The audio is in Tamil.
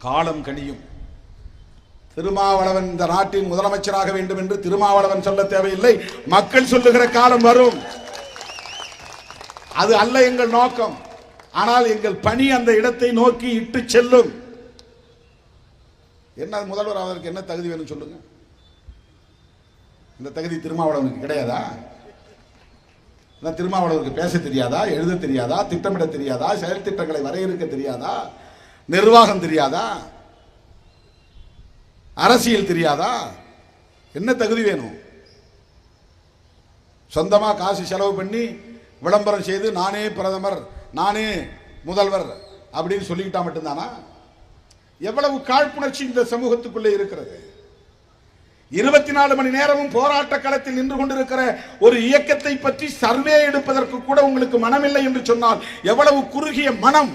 காலம் கனியும். திருமாவளவன் இந்த நாட்டின் முதலமைச்சராக வேண்டும் என்று திருமாவளவன் சொல்ல தேவையில்லை, மக்கள் சொல்லுகிற காலம் வரும். அது அல்ல எங்கள் நோக்கம். ஆனால் எங்கள் பணி அந்த இடத்தை நோக்கி இட்டு செல்லும். என்ன முதல்வர் அவருக்கு என்ன தகுதி வேணும் சொல்லுங்க? இந்த தகுதி திருமாவளவனுக்கு கிடையாதா? திருமாவளவனுக்கு பேச தெரியாதா, எழுத தெரியாதா, திட்டமிட தெரியாதா, செயல் திட்டங்களை வரையறுக்க தெரியாதா, நிர்வாகம் தெரியாதா, அரசியல் தெரியாதா? என்ன தகுதி வேணும்? சொந்தமா காசு செலவு பண்ணி விளம்பரம் செய்து நானே பிரதமர், நானே முதல்வர் அப்படின்னு சொல்லிக்கிட்டா மட்டும்தானா? எவ்வளவு காழ்ப்புணர்ச்சி இந்த சமூகத்துக்குள்ளே இருக்கிறது. 24 மணி நேரமும் போராட்ட களத்தில் நின்று கொண்டிருக்கிற ஒரு இயக்கத்தை பற்றி சர்வே எடுப்பதற்கு கூட உங்களுக்கு மனமில்லை என்று சொன்னால் எவ்வளவு குறுகிய மனம்!